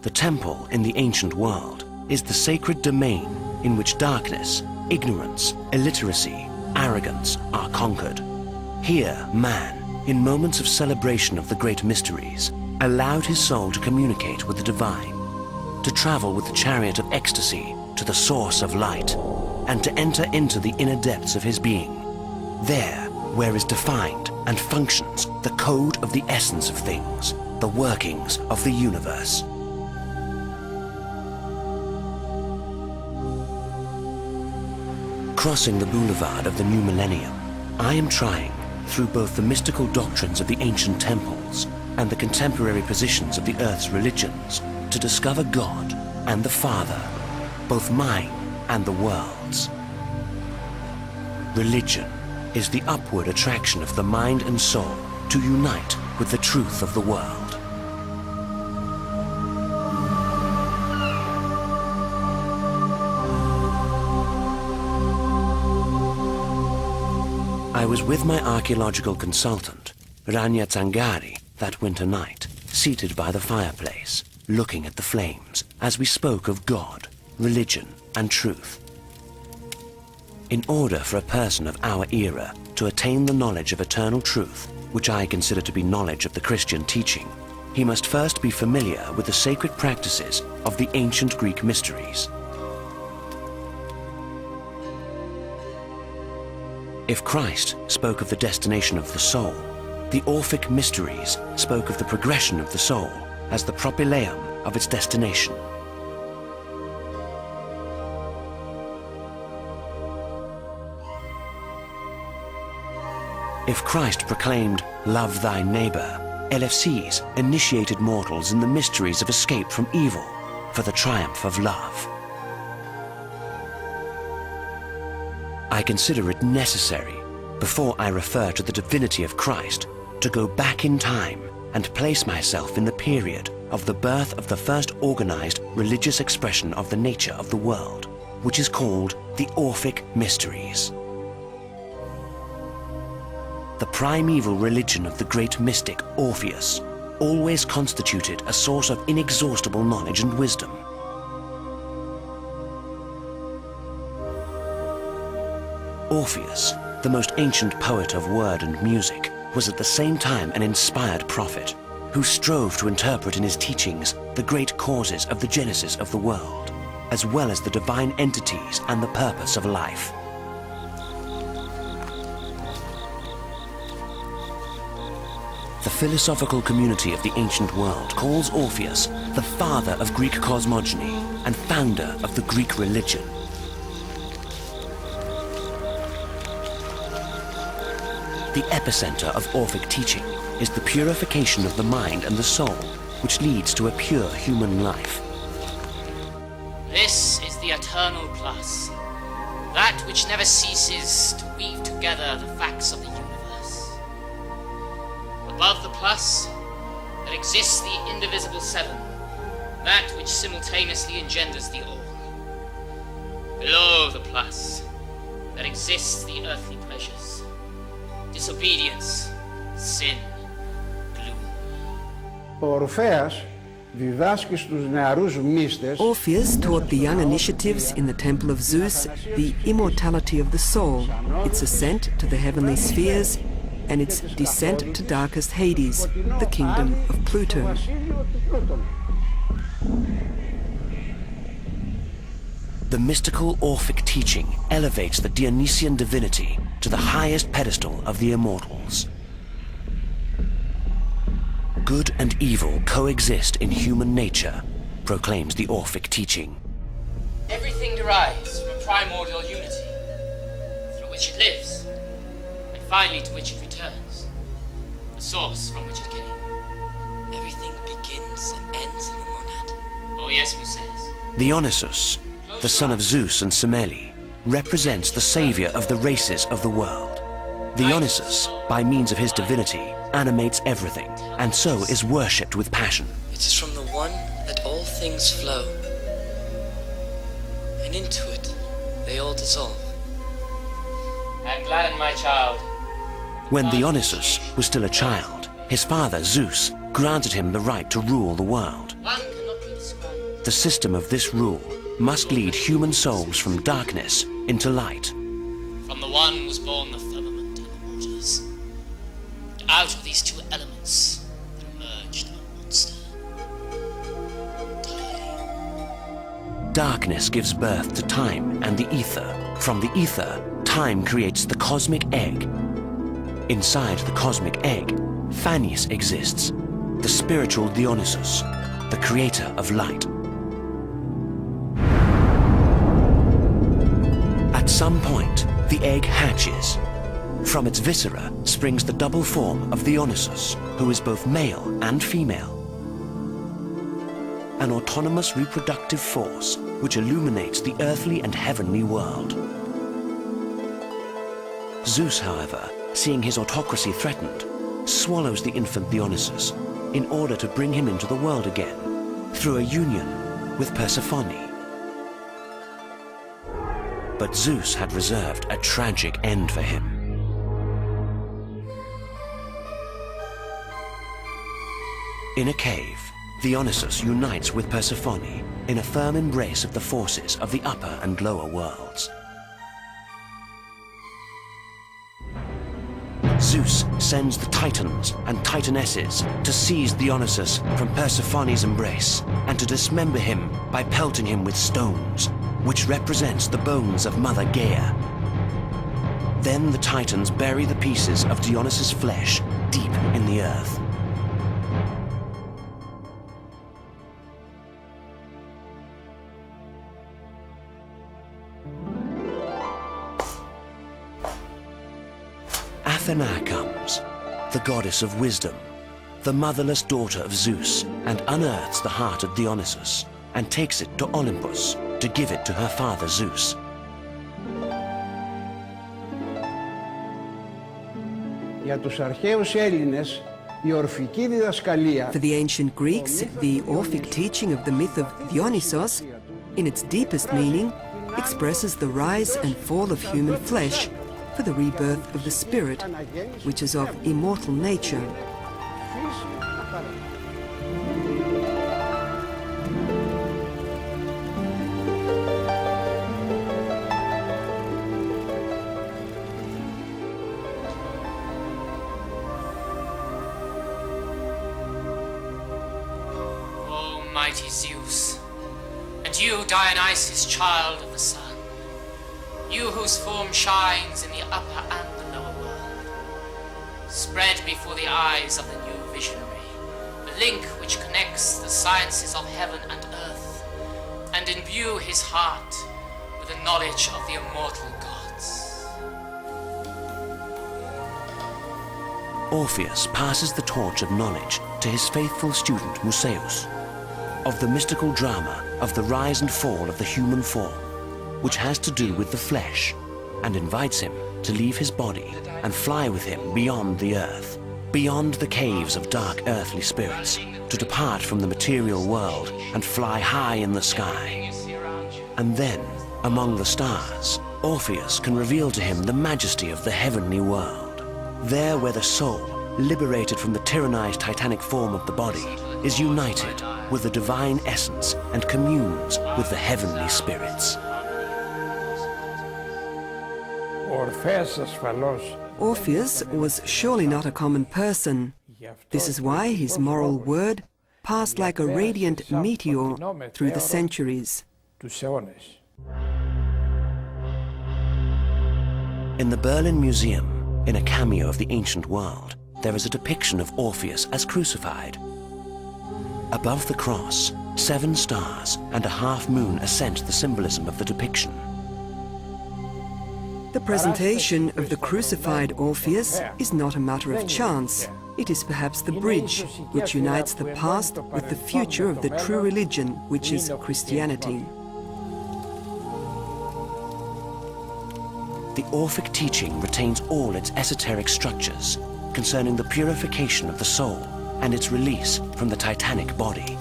The temple in the ancient world is the sacred domain in which darkness, ignorance, illiteracy, arrogance are conquered. Here, man, in moments of celebration of the great mysteries, allowed his soul to communicate with the divine, to travel with the chariot of ecstasy to the source of light, and to enter into the inner depths of his being. There, where is defined and functions the code of the essence of things, the workings of the universe. Crossing the boulevard of the new millennium, I am trying, through both the mystical doctrines of the ancient temples and the contemporary positions of the Earth's religions, to discover God and the Father, both mine and the world's. Religion is the upward attraction of the mind and soul to unite with the truth of the world. I was with my archaeological consultant, Rania Tsangari, that winter night, seated by the fireplace, looking at the flames, as we spoke of God, religion, and truth. In order for a person of our era to attain the knowledge of eternal truth, which I consider to be knowledge of the Christian teaching, he must first be familiar with the sacred practices of the ancient Greek mysteries. If Christ spoke of the destination of the soul, the Orphic mysteries spoke of the progression of the soul as the propylaeum of its destination. If Christ proclaimed, "Love thy neighbor," LFCs initiated mortals in the mysteries of escape from evil for the triumph of love. I consider it necessary, before I refer to the divinity of Christ, to go back in time and place myself in the period of the birth of the first organized religious expression of the nature of the world, which is called the Orphic Mysteries. The primeval religion of the great mystic Orpheus always constituted a source of inexhaustible knowledge and wisdom. Orpheus, the most ancient poet of word and music, was at the same time an inspired prophet who strove to interpret in his teachings the great causes of the genesis of the world, as well as the divine entities and the purpose of life. The philosophical community of the ancient world calls Orpheus the father of Greek cosmogony and founder of the Greek religion. The epicenter of Orphic teaching is the purification of the mind and the soul, which leads to a pure human life. This is the eternal plus, that which never ceases to weave together the facts of the universe. Above the plus, there exists the indivisible seven, that which simultaneously engenders the all. Below the plus, there exists the earthly pleasures, disobedience, sin, gloom. Orpheus taught the young initiatives in the Temple of Zeus the immortality of the soul, its ascent to the heavenly spheres, and its descent to darkest Hades, the kingdom of Pluto. The mystical Orphic teaching elevates the Dionysian divinity to the highest pedestal of the immortals. Good and evil coexist in human nature, proclaims the Orphic teaching. Everything derives from a primordial unity, through which it lives, and finally to which it returns, the source from which it came. Everything begins and ends in the monad. Oh yes, who says? Dionysus, the son of Zeus and Semele, represents the savior of the races of the world. Dionysus, by means of his divinity, animates everything, and so is worshipped with passion. It is from the one that all things flow, and into it they all dissolve. I'm glad, my child. When Dionysus was still a child, his father Zeus granted him the right to rule the world. One cannot be described. the system of this rule must lead human souls from darkness into light. From the one was born the firmament and the waters. And out of these two elements there emerged a monster. Time. Darkness gives birth to time and the ether. From the ether, time creates the cosmic egg. Inside the cosmic egg, Phanes exists, the spiritual Dionysus, the creator of light. At some point, the egg hatches. From its viscera springs the double form of Dionysus, who is both male and female. An autonomous reproductive force which illuminates the earthly and heavenly world. Zeus, however, seeing his autocracy threatened, swallows the infant Dionysus in order to bring him into the world again through a union with Persephone. But Zeus had reserved a tragic end for him. In a cave, Dionysus unites with Persephone in a firm embrace of the forces of the upper and lower worlds. Zeus sends the Titans and Titanesses to seize Dionysus from Persephone's embrace and to dismember him by pelting him with stones, which represents the bones of Mother Gaia. Then the Titans bury the pieces of Dionysus' flesh deep in the earth. Athena comes, the goddess of wisdom, the motherless daughter of Zeus, and unearths the heart of Dionysus and takes it to Olympus to give it to her father Zeus. Για τους αρχαίους Έλληνες, η ορφική διδασκαλία For the ancient Greeks, the Orphic teaching of the myth of Dionysos, in its deepest meaning, expresses the rise and fall of human flesh for the rebirth of the spirit, which is of immortal nature. O mighty Zeus, and you, Dionysus, child of the sun, you whose form shines in the upper and the lower world, spread before the eyes of the new visionary the link which connects the sciences of heaven and earth, and imbue his heart with the knowledge of the immortal gods. Orpheus passes the torch of knowledge to his faithful student Musaeus, of the mystical drama of the rise and fall of the human form, which has to do with the flesh, and invites him to leave his body and fly with him beyond the earth, beyond the caves of dark earthly spirits, to depart from the material world and fly high in the sky. And then, among the stars, Orpheus can reveal to him the majesty of the heavenly world. There where the soul, liberated from the tyrannized titanic form of the body, is united with the divine essence and communes with the heavenly spirits. Orpheus was surely not a common person. This is why his moral word passed like a radiant meteor through the centuries. In the Berlin Museum, in a cameo of the ancient world, there is a depiction of Orpheus as crucified. Above the cross, 7 stars and a half moon accent the symbolism of the depiction. The presentation of the crucified Orpheus is not a matter of chance. It is perhaps the bridge which unites the past with the future of the true religion, which is Christianity. The Orphic teaching retains all its esoteric structures concerning the purification of the soul and its release from the titanic body.